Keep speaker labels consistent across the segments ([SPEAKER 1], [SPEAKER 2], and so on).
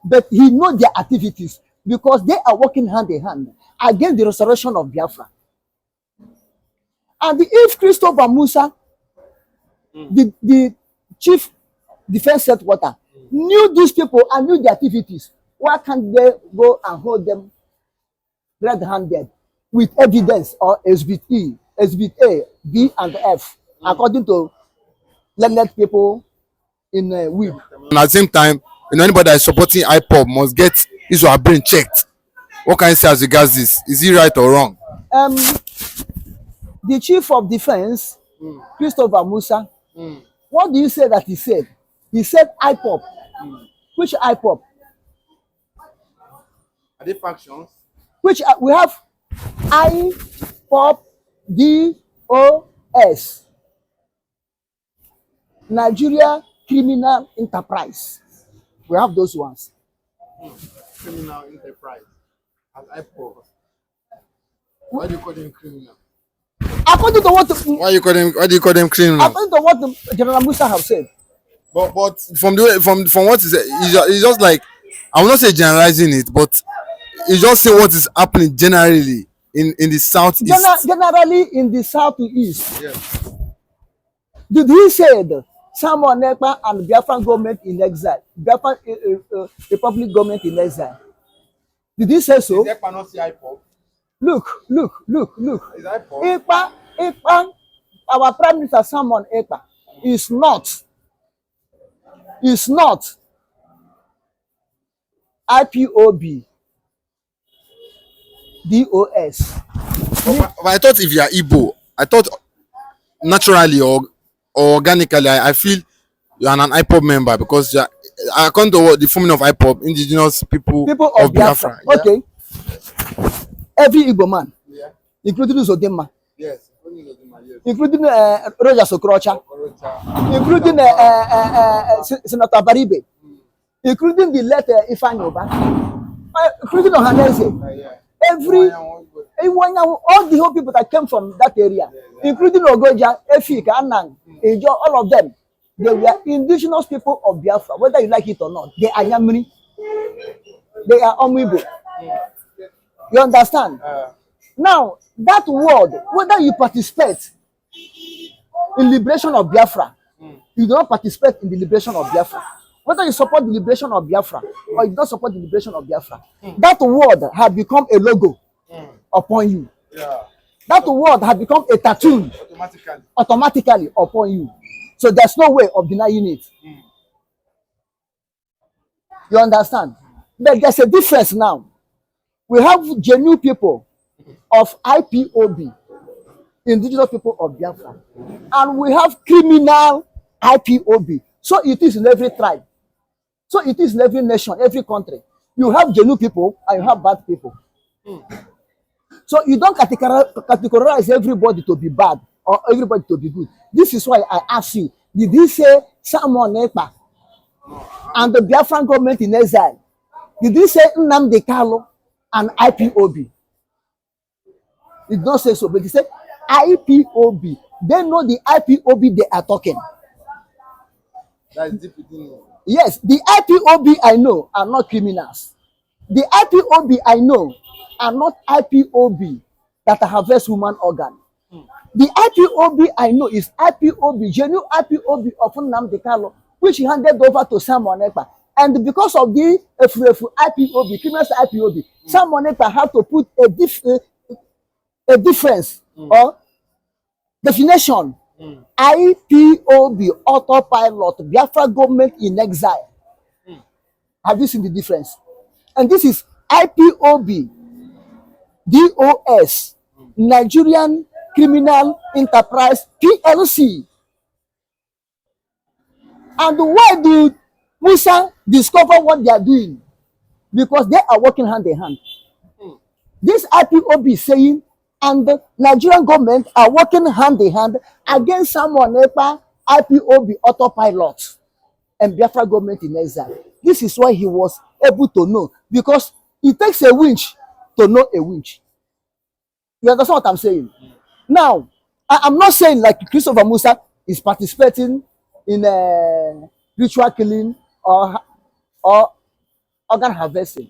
[SPEAKER 1] but he knows their activities because they are working hand in hand against the restoration of Biafra. And if Christopher Musa, the chief defense headquarter, knew these people and knew their activities, why can't they go and hold them red-handed with evidence or exhibit E, exhibit A, B, and F, according to learned people in WIB?
[SPEAKER 2] And at the same time, anybody that is supporting Ipob must get his or her brain checked. What can you say as regards this? Is he right or wrong?
[SPEAKER 1] The chief of defense, Christopher Musa, what do you say that he said? He said Ipob. Which Ipob?
[SPEAKER 2] Are they factions?
[SPEAKER 1] Which we have Ipob DOS, Nigeria Criminal Enterprise. We have those ones.
[SPEAKER 2] Criminal enterprise. As Ipob. Why do you call them criminal?
[SPEAKER 1] According to what
[SPEAKER 2] Why do you call them criminal?
[SPEAKER 1] according to what the General Musa have said.
[SPEAKER 2] But from the way from what he said, it's just like, I will not say generalizing it, but it's just saying what is happening generally in the southeast.
[SPEAKER 1] Generally in the southeast.
[SPEAKER 2] Yes.
[SPEAKER 1] Did he say that Samuel Nekpa and Biafran government in exile, Biafran Republic government in exile? Did he say so?
[SPEAKER 2] Is Ekpa not say Ipob?
[SPEAKER 1] Look.
[SPEAKER 2] Is Ipob?
[SPEAKER 1] Ekpa, our Prime Minister Samuel Ekpa is not IPOB DOS.
[SPEAKER 2] But I thought if you are Igbo, I thought naturally or organically, I feel you are an Ipob member because you are, according to what the forming of Ipob, indigenous people of Biafra.
[SPEAKER 1] Yeah? Okay. Every Igbo man,
[SPEAKER 2] Yeah.
[SPEAKER 1] including Uzodimma,
[SPEAKER 2] Yes.
[SPEAKER 1] including Roger Sokrocha, including Senator Baribe, including the letter Ifanyoba, including Ohanese, everyone, all the whole people that came from that area, including Ogoja, Efik, Anang, Ejo, all of them, they were indigenous people of Biafra, whether you like it or not. They are Yamri, they are Omibo. You understand? Now, that word, whether you participate in liberation of Biafra, you do not participate in the liberation of Biafra. Whether you support the liberation of Biafra or you don't support the liberation of Biafra, that word has become a logo upon you.
[SPEAKER 2] Yeah.
[SPEAKER 1] That word has become a tattoo automatically upon you. So there's no way of denying it. You understand? But there's a difference now. We have genuine people of IPOB, indigenous people of Biafra, and we have criminal IPOB. So it is in every tribe. So it is in every nation, every country. You have genuine people and you have bad people. So you don't categorize everybody to be bad or everybody to be good. This is why I ask you, did he say Samuel Nekpa and the Biafran government in exile? Did he say nnamdikanu and IPOB? He did not say so, but he said IPOB. They know the IPOB they are talking.
[SPEAKER 2] That is deep within you.
[SPEAKER 1] Yes, the IPOB I know are not criminals. The IPOB I know are not IPOB that harvest human organ. The IPOB I know is IPOB, genuine IPOB of Nnamdikanu, which he handed over to Samuel Nekpa. And because of the IPOB, criminals IPOB, Samuel Nekpa had to put a difference or definition. IPOB, autopilot, Biafra government in exile. Have you seen the difference? And this is IPOB, DOS, Nigerian Criminal Enterprise, PLC. And why do Musa discover what they are doing? Because they are working hand in hand. This IPOB is saying, and the Nigerian government are working hand in hand against Samuel Nekpa, IPOB autopilot, and Biafra government in exile. This is why he was able to know, because it takes a winch to know a winch. You understand what I'm saying? Now, I'm not saying like Christopher Musa is participating in a ritual killing or organ harvesting,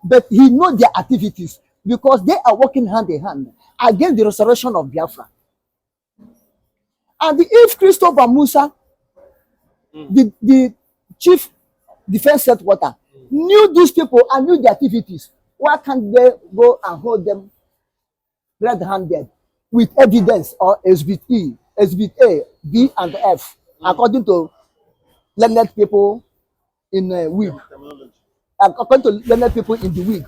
[SPEAKER 1] but he knows their activities because they are working hand in hand against the restoration of Biafra. And if Christopher Musa, the chief defense headquarter, knew these people and knew their activities, why can't they go and hold them red-handed with evidence or exhibit E, exhibit A, B, and F, according to learned people in a wig, according to learned people in the wig,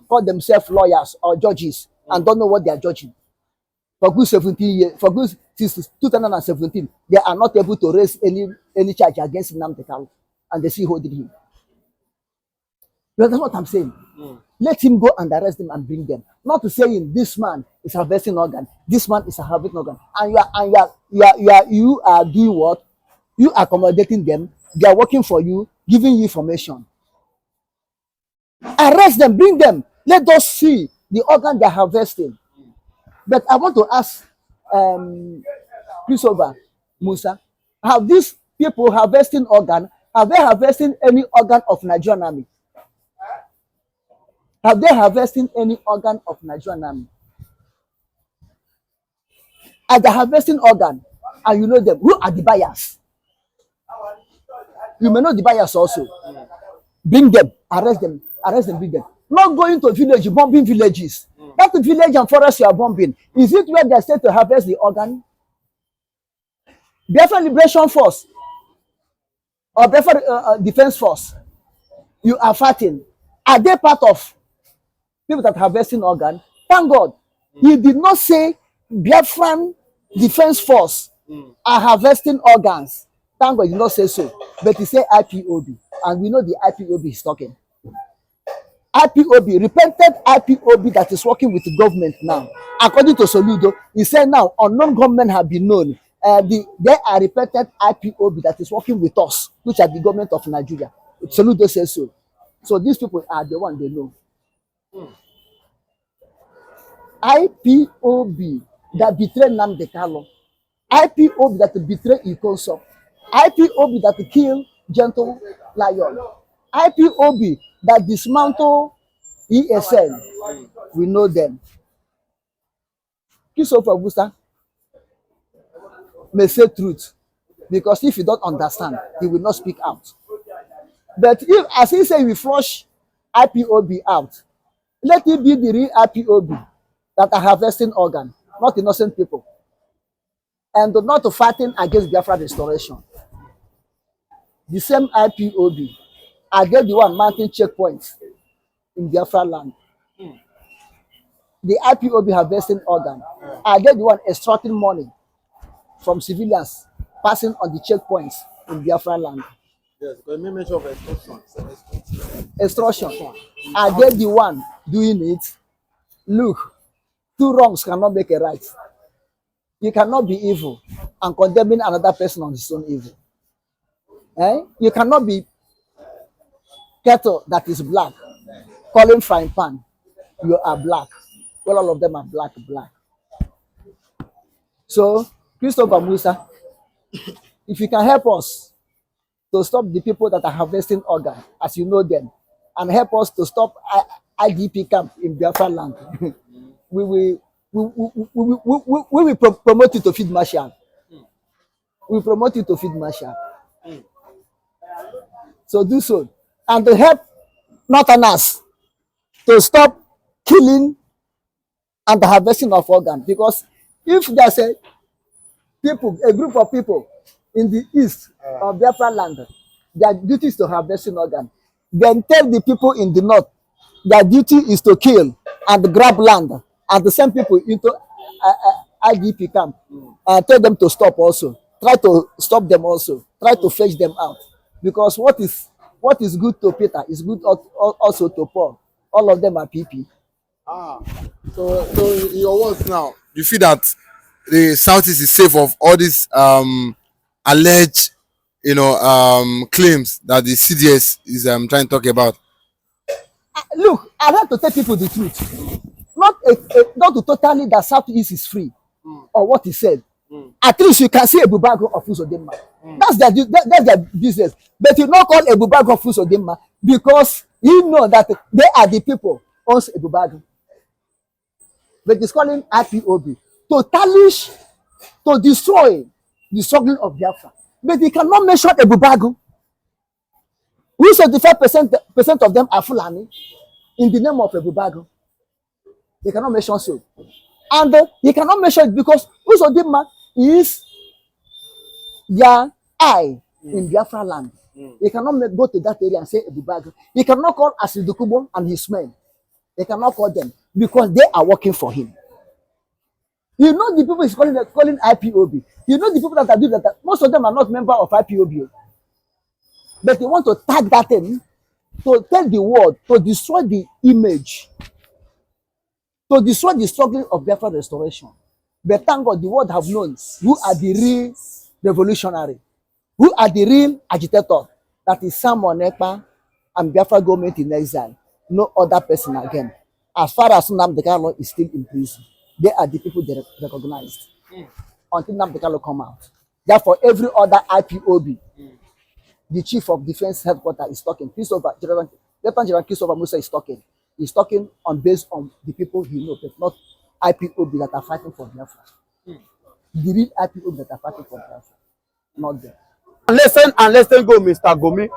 [SPEAKER 1] call themselves lawyers or judges and don't know what they are judging. For good 17 years, for good since 2017, they are not able to raise any charge against nnamdikanu, and they still holding him. That's what I'm saying. Let him go and arrest them and bring them. Not to saying this man is harvesting organ, this man is harvesting organ, and you are doing what? You are accommodating them. They are working for you, giving you information. Arrest them, bring them. Let us see the organ they are harvesting. But I want to ask Christopher Musa, have these people harvesting organ, have they harvesting any organ of Nigerian army? Have they harvesting any organ of Nigerian army? Are they harvesting organ? And you know them. Who are the buyers? You may know the buyers also. Bring them, arrest them, bring them. Not going to village, bombing villages. Not the village and forest you are bombing. Is it where they say to harvest the organ? Biafra Liberation Force or Biafra Defense Force, you are fighting. Are they part of people that are harvesting organ? Thank God. He did not say Biafran Defense Force are harvesting organs. Thank God he did not say so. But he said IPOB. And we know the IPOB is talking. IPOB, repented IPOB that is working with the government now. According to Soludo, he said now unknown government have been known. They are repented IPOB that is working with us, which are the government of Nigeria. Soludo says so. So these people are the one they know. IPOB that betrayed nnamdikanu, IPOB that betrayed Ikoso, IPOB that killed Gentle Lion, IPOB that dismantle ESN. We know them. Christopher Musa may say truth, because if you don't understand, he will not speak out. But if, as he say, we flush IPOB out, let it be the real IPOB that are harvesting organ, not innocent people, and not fighting against Biafra restoration. The same IPOB are they the one mounting checkpoints in Biafra land? The IPOB harvesting organ, are they the one extracting money from civilians passing on the checkpoints in Biafra land?
[SPEAKER 2] Yes, because you mention of extortion.
[SPEAKER 1] Extortion. Are they the one doing it? Look, two wrongs cannot make a right. You cannot be evil and condemning another person on his own evil. You cannot be kettle that is black, calling frying pan, you are black. Well, all of them are black. So, Christopher Musa, if you can help us to stop the people that are harvesting organ, as you know them, and help us to stop IDP camp in Biafra land, we will promote you to Field Marshal. We promote you to Field Marshal. So do so. And to help Northerners to stop killing and the harvesting of organ. Because if there's a group of people in the east of Biafra land, their duty is to harvesting organ, then tell the people in the north their duty is to kill and grab land, and to send people into IDP camp and tell them to stop also. Try to stop them also. Try to fetch them out. Because what is good to Peter is good also to Paul. All of them are PP.
[SPEAKER 2] So in your words now, you feel that the Southeast is safe of all these alleged, claims that the CDS is trying to talk about?
[SPEAKER 1] Look, I have to tell people the truth. Not to totally that Southeast is free, or what he said. At least you can see a bubago of Usodema. That's their business. But you not call a bubago of Usodema because You know that they are the people owns Ebubagu. But it's calling IPOB to tarnish, to destroy the struggle of Biafra. But they cannot mention Ebubagu. Who 75% of them are Fulani in the name of Ebubagu. They cannot mention so. And he cannot mention it because Uzodinma is their eye in Biafra land. He cannot go to that area and say Ebubagu. He cannot call Asidukubo and his men. They cannot call them because they are working for him. You know the people he's calling IPOB. You know the people that are doing that. Most of them are not members of IPOB. But they want to tag that in to tell the world, to destroy the image, to destroy the struggle of Biafra restoration. But thank God the world have known who are the real revolutionary, who are the real agitator. That is Sam Onekpa and Biafra government in exile. No other person again. As far as nnamdikanu is still in prison, they are the people they recognized until nnamdikanu come out. Therefore, every other IPOB, the chief of defense headquarters is talking. Lieutenant General Christopher Musa is talking. He's talking based on the people he knows, but not IPOB that are fighting for Biafra. The real IPOB that are fighting for Biafra, not them.
[SPEAKER 3] Listen, go, Mr. Gomi.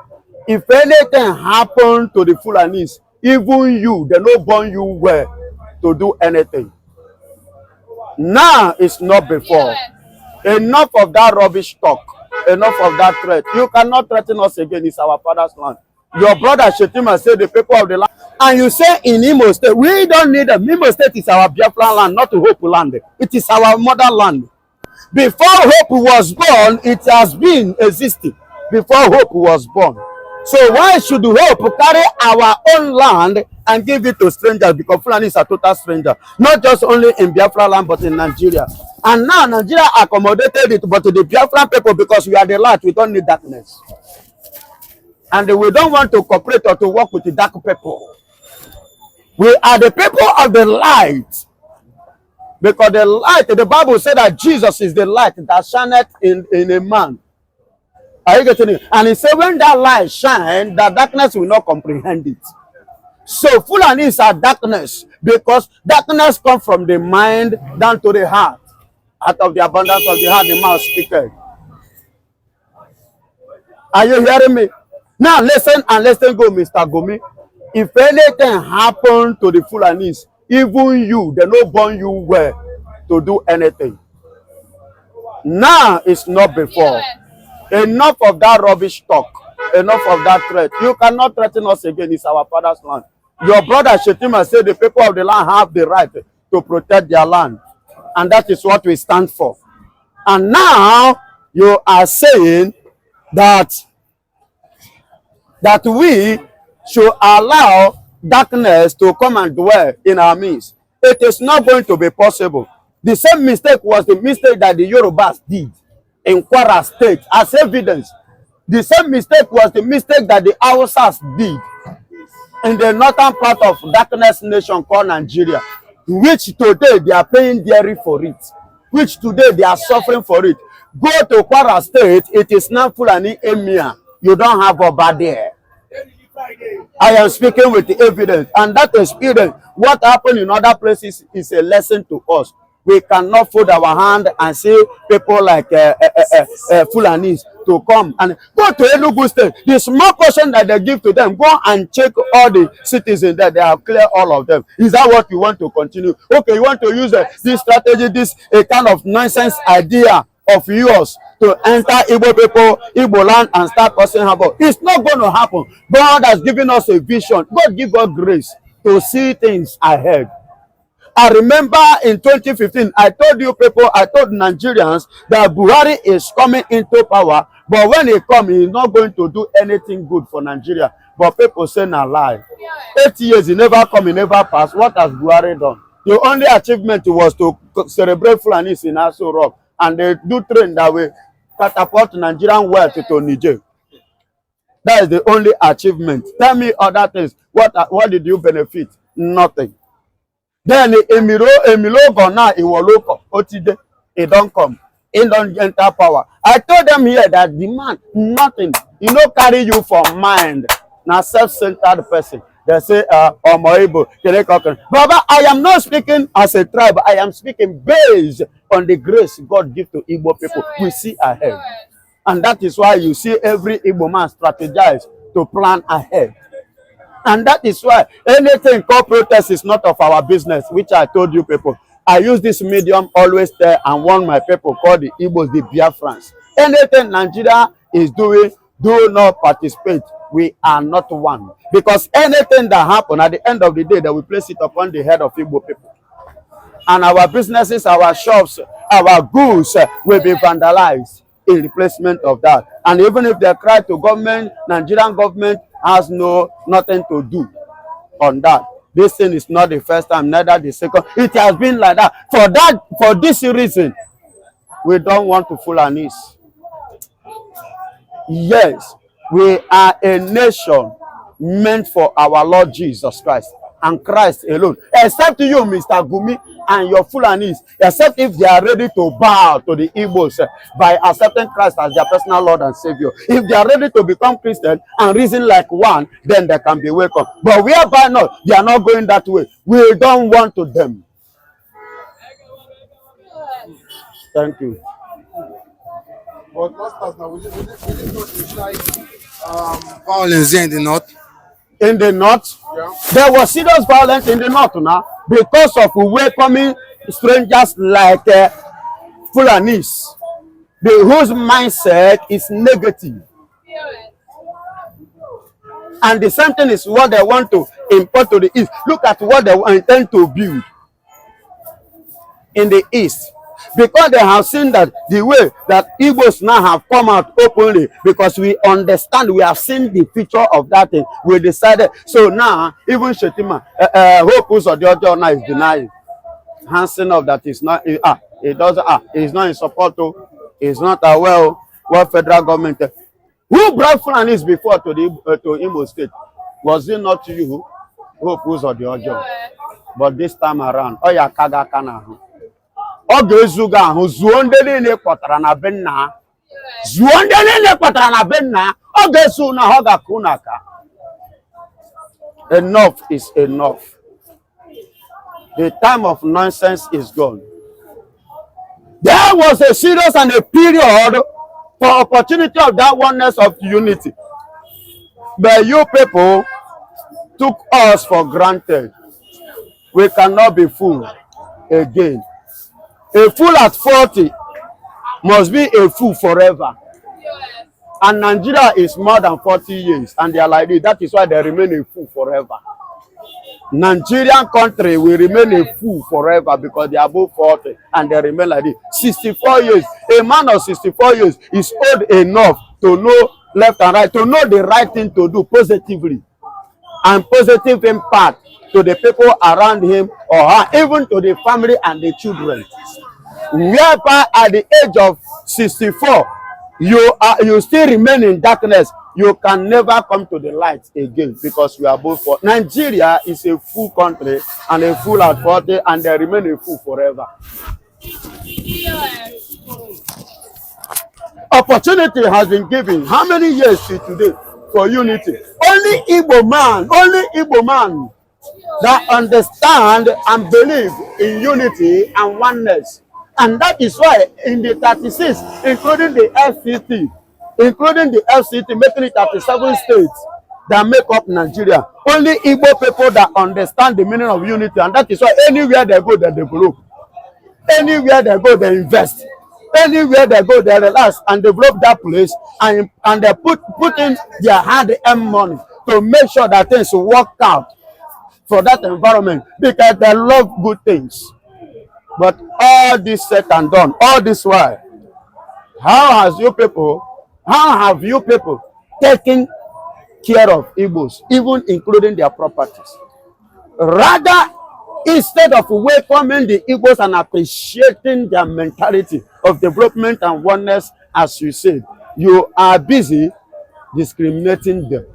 [SPEAKER 3] If anything happen to the Fulanis, even you, they no born you well to do anything. Now it's not before. Enough of that rubbish talk. Enough of that threat. You cannot threaten us again. It's our father's land. Your brother Shetima said the people of the land. And you say in Imo State, we don't need them. Imo State is our Biafra land, not Hope land. It is our motherland. Before Hope was born, it has been existing. Before Hope was born. So why should Hope carry our own land and give it to strangers? Because Fulani is a total stranger. Not just only in Biafra land, but in Nigeria. And now Nigeria accommodated it, but to the Biafran people, because we are the light, we don't need darkness. And we don't want to cooperate or to work with the dark people. We are the people of the light. Because the light, the Bible said that Jesus is the light that shineth in a man. Are you getting it? And he said when that light shines, the darkness will not comprehend it. So Fulani is a darkness because darkness comes from the mind down to the heart. Out of the abundance of the heart, the mouth speaketh. Are you hearing me? Now listen go, Mr. Gomi. If anything happen to the Fulanis, even you, they no born you well to do anything. Now it's not before. Enough of that rubbish talk. Enough of that threat. You cannot threaten us again. It's our father's land. Your brother Shetima said the people of the land have the right to protect their land. And that is what we stand for. And now you are saying that we should allow darkness to come and dwell in our midst. It is not going to be possible. The same mistake was the mistake that the Yorubas did in Kwara State as evidence. The same mistake was the mistake that the Hausas did in the northern part of darkness nation called Nigeria, which today they are paying dearly for it, which today they are suffering for it. Go to Kwara State, it is not Fulani Emir. You don't have Oba there. I am speaking with the evidence, and that experience, what happened in other places is a lesson to us. We cannot fold our hand and see people like Fulanis to come and go to Enugu State. The small portion that they give to them, go and check all the citizens there. They have cleared all of them. Is that what you want to continue? Okay, you want to use this strategy, this a kind of nonsense idea of yours to enter Igbo people, Igbo land, and start causing havoc. It's not going to happen. God has given us a vision. God give us grace to see things ahead. I remember in 2015, I told you people, I told Nigerians that Buhari is coming into power, but when he comes, he is not going to do anything good for Nigeria. But people say na lie. 8 years, he never come, he never pass. What has Buhari done? The only achievement was to celebrate Fulanis in Aso Rock, and they do train that way, catapult Nigerian wealth to Niger. That is the only achievement. Tell me other things. What did you benefit? Nothing. Then Emiro Gona, Iwoloko, Otide, he don't come. He don't enter power. I told them here that the man, nothing. He no carry you for mind. Now self-centered person. They say, Omoibo, Baba, I am not speaking as a tribe. I am speaking based on the grace God gives to Igbo people. We see ahead. And that is why you see every Igbo man strategize to plan ahead. And that is why anything called protest is not of our business, which I told you people. I use this medium always there and warn my people called the Igbos, the Biafrans. Anything Nigeria is doing, do not participate. We are not one. Because anything that happens at the end of the day, they will place it upon the head of Igbo people. And our businesses, our shops, our goods will be vandalized in replacement of that. And even if they cry to government, Nigerian government has nothing to do on that. This thing is not the first time, neither the second. It has been like that. For this reason, we don't want to fool our knees. Yes, we are a nation meant for our Lord Jesus Christ and Christ alone. Except you, Mr. Gumi, and your Fulanis, except if they are ready to bow to the Igbos by accepting Christ as their personal Lord and Savior. If they are ready to become Christian and reason like one, then they can be welcome. But whereby not, they are not going that way. We don't want to them. Thank you.
[SPEAKER 2] But masters now, we did not like violence here in the north.
[SPEAKER 3] In the north,
[SPEAKER 2] Yeah.
[SPEAKER 3] there was serious violence in the north now because of welcoming strangers like Fulanis, whose mindset is negative. And the same thing is what they want to import to the east. Look at what they intend to build in the east. Because they have seen that the way that Igbos now have come out openly, because we understand, we have seen the feature of that thing, we decided. So now, even Shetima, Hope Musa now is denying. Hansen of that is not, he's not in support to, he's not aware what federal government. Who brought Fulanis before to the to Imo State? Was it not you, Hope Musa? But this time around, Oya Kaga Kana. Oge zuga ahụ zuo ndị niile kpọtara na be nna zuo ndị niile kpọtara na be nna oge su na ọ ga-akụ n'aka. Enough is enough. The time of nonsense is gone. There was a serious and a period for opportunity of that oneness of unity, but you people took us for granted. We cannot be fooled again. A fool at 40 must be a fool forever. And Nigeria is more than 40 years. And they are like this. That is why they remain a fool forever. Nigerian country will remain a fool forever because they are above 40 and they remain like this. 64 years. A man of 64 years is old enough to know left and right, to know the right thing to do positively. And positive impact to the people around him or her, even to the family and the children. Whereby at the age of 64, you still remain in darkness. You can never come to the light again because you are both for. Nigeria is a fool country and a fool at 40 and they remain a fool forever. Opportunity has been given. How many years till today for unity? Only Igbo man that understand and believe in unity and oneness. And that is why in the 36, including the FCT, making it 37 states that make up Nigeria, only Igbo people that understand the meaning of unity. And that is why anywhere they go, they develop. Anywhere they go, they invest. Anywhere they go, they relax and develop that place, and they put in their hard-earned money to make sure that things work out for that environment because they love good things. But all this said and done, all this while, how have you people taken care of Igbos, even including their properties? Rather, instead of welcoming the Igbos and appreciating their mentality of development and oneness, as you said, you are busy discriminating them.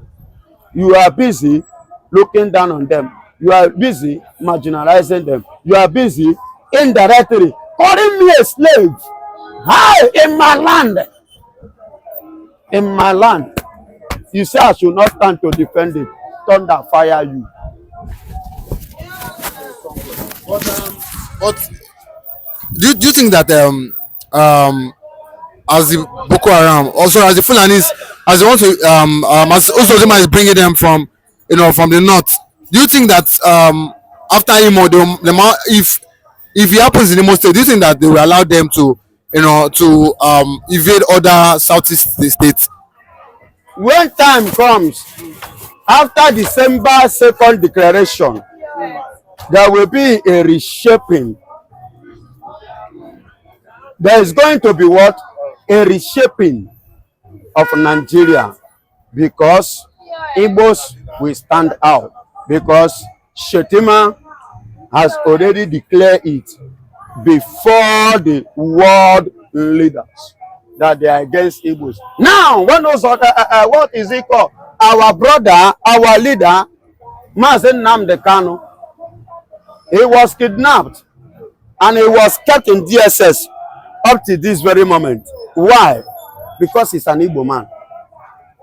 [SPEAKER 3] You are busy looking down on them. You are busy marginalizing them. You are busy indirectly calling me a slave. How? In my land. In my land. You say I should not stand to defend it. Thunder fire you.
[SPEAKER 2] But do you think that as the Boko Haram, also as the Fulanis, as they want to as Uzodima is bringing them from from the north, do you think that after Imo, if it happens in Imo State, do you think that they will allow them to invade other southeast states?
[SPEAKER 3] When time comes, after December 2nd declaration, there will be a reshaping. There is going to be what? A reshaping of Nigeria, because Igbos will stand out, because Shetima has already declared it before the world leaders that they are against Igbos. Now, what is it called? Our brother, our leader, Musa nnamdikanu, he was kidnapped and he was kept in DSS up to this very moment. Why? Because he's an Igbo man.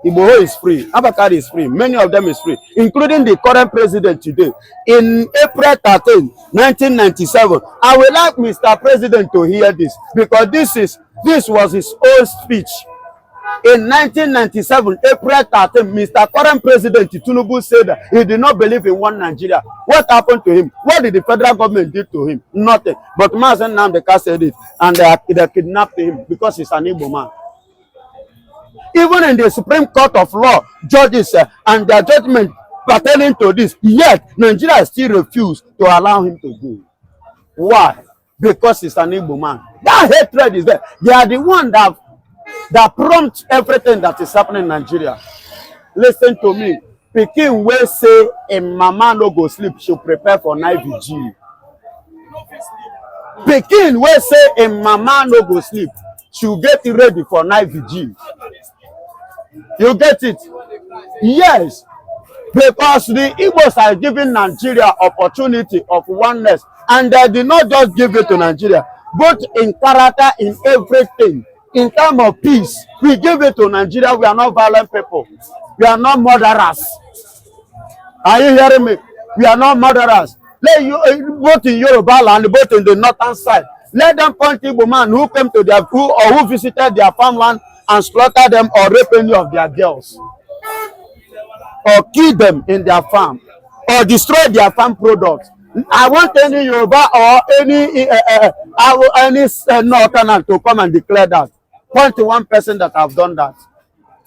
[SPEAKER 3] Igbo is free. Abakari is free. Many of them is free, including the current president today. In April 13, 1997, I would like Mr. President to hear this, because this was his own speech. In 1997, April 13, Mr. Current President Tinubu said that he did not believe in one Nigeria. What happened to him? What did the federal government do to him? Nothing. But Musa nnamdikanu said it, and they kidnapped him because he's an Igbo man. Even in the Supreme Court of Law, judges and their judgment pertaining to this, yet Nigeria still refused to allow him to go. Why? Because he's an Igbo man. That hatred is there. They are the one that prompt everything that is happening in Nigeria. Listen to me. Pikin will say a mama no go sleep, she'll prepare for night vigil. Pikin will say a mama no go sleep, she'll get ready for night vigil. You get it? Yes. Because the Igbos are giving Nigeria opportunity of oneness, and they did not just give it to Nigeria, both in character, in everything. In terms of peace, we give it to Nigeria. We are not violent people. We are not murderers. Are you hearing me? We are not murderers. Let you, both in Yoruba land, both in the northern side, let them point Igbo man who came to their who visited their farmland and slaughter them or rape any of their girls, or kill them in their farm, or destroy their farm products. I want any Yoruba or any northern to come and declare that. Point to one person that have done that.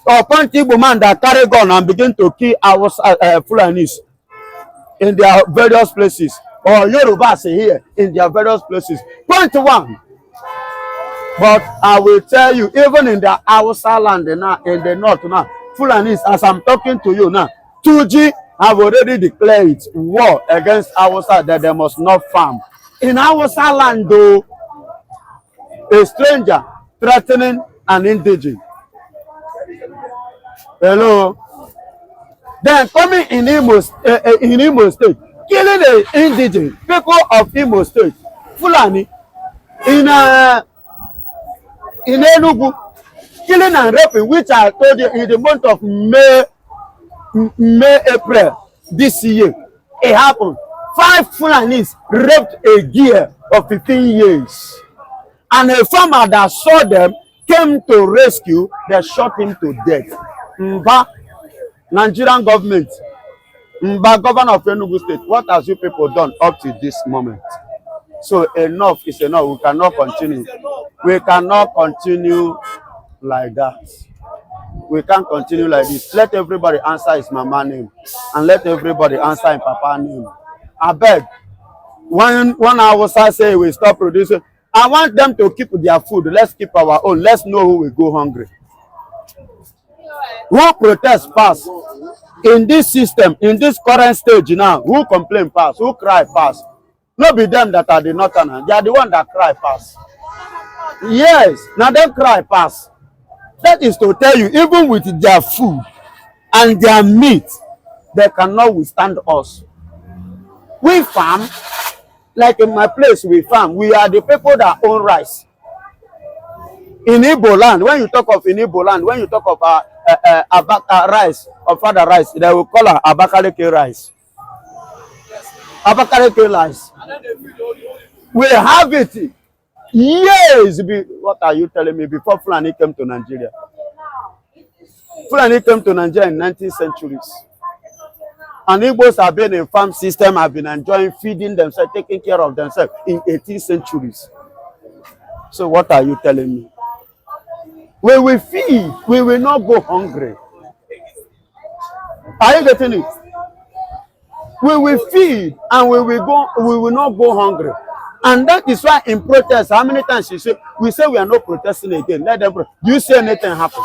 [SPEAKER 3] Or point Igbo man that carry gun and begin to kill our Fulanis in their various places. Or Yorubas here in their various places. Point to one. But I will tell you, even in the Hausa land now, in the north now, Fulanis, as I'm talking to you now, 2G have already declared war against Hausa, that they must not farm. In Hausa land though, a stranger threatening an indigent. Hello. Then coming in Imo State, killing the indigent people of Imo State, Fulani, in Enugu, killing and raping, which I told you in the month of May, April this year, it happened. 5 Fulanis raped a girl of 15 years. And a farmer that saw them came to rescue, they shot him to death. Mba, Nigerian government, Mba, governor of Enugu State, what has you people done up to this moment? So enough is enough. We cannot continue. We cannot continue like that. We can't continue like this. Let everybody answer his mama name, and let everybody answer his papa name. I beg. One hour say we stop producing. I want them to keep their food. Let's keep our own. Let's know who will go hungry. Who protest pass in this system, in this current stage now? Who complain pass? Who cry pass? Not be them that are the northern. They are the one that cry pass. Yes, now they cry pass. That is to tell you, even with their food and their meat, they cannot withstand us. We farm, like in my place, we farm. We are the people that own rice. In Igbo land, when you talk of in Igbo land, when you talk of rice or father rice, they will call her Abakaliki rice. Abakaliki rice. We have it years. What are you telling me? Before Fulani came to Nigeria. Fulani came to Nigeria in 19th centuries. And Igbos have been in farm system, have been enjoying feeding themselves, taking care of themselves in 18th centuries. So what are you telling me? We will feed, we will not go hungry. Are you getting it? We will feed and we will not go hungry. And that is why in protest, how many times you say we are not protesting again? Let them. Do you see anything happen?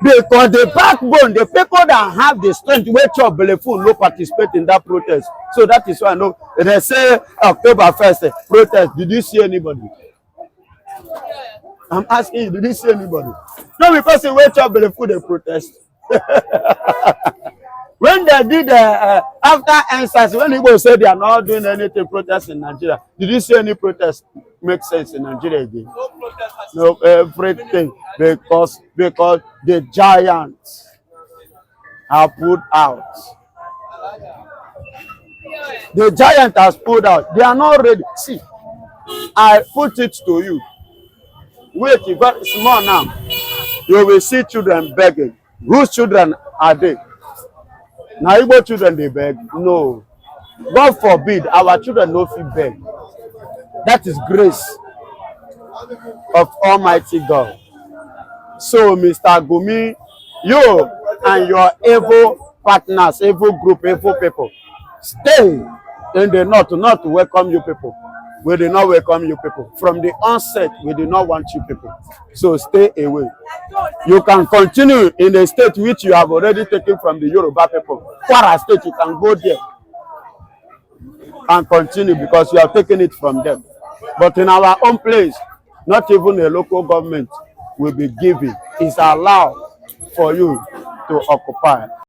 [SPEAKER 3] Because the backbone, the people that have the strength, wait your belieful, no participate in that protest. So that is why I know they say October 1st protest. Did you see anybody? I'm asking you, did you see anybody? No, because they wait your belieful, they protest. When they did after answers, when people said they are not doing anything protest in Nigeria, did you see any protest make sense in Nigeria again? No protest. No, everything because the giants are put out. The giant has pulled out. They are not ready. See, I put it to you. Wait, very small now. You will see children begging. Whose children are they? Now, Igbo children, they beg. No. God forbid, our children no fit beg. That is grace of Almighty God. So, Mr. Gumi, you and your evil partners, evil group, evil people, stay in the north, not to welcome you people. We do not welcome you people. From the onset, we do not want you people. So stay away. You can continue in a state which you have already taken from the Yoruba people. Kwara state, you can go there and continue because you have taken it from them. But in our own place, not even a local government will be given. It's allowed for you to occupy.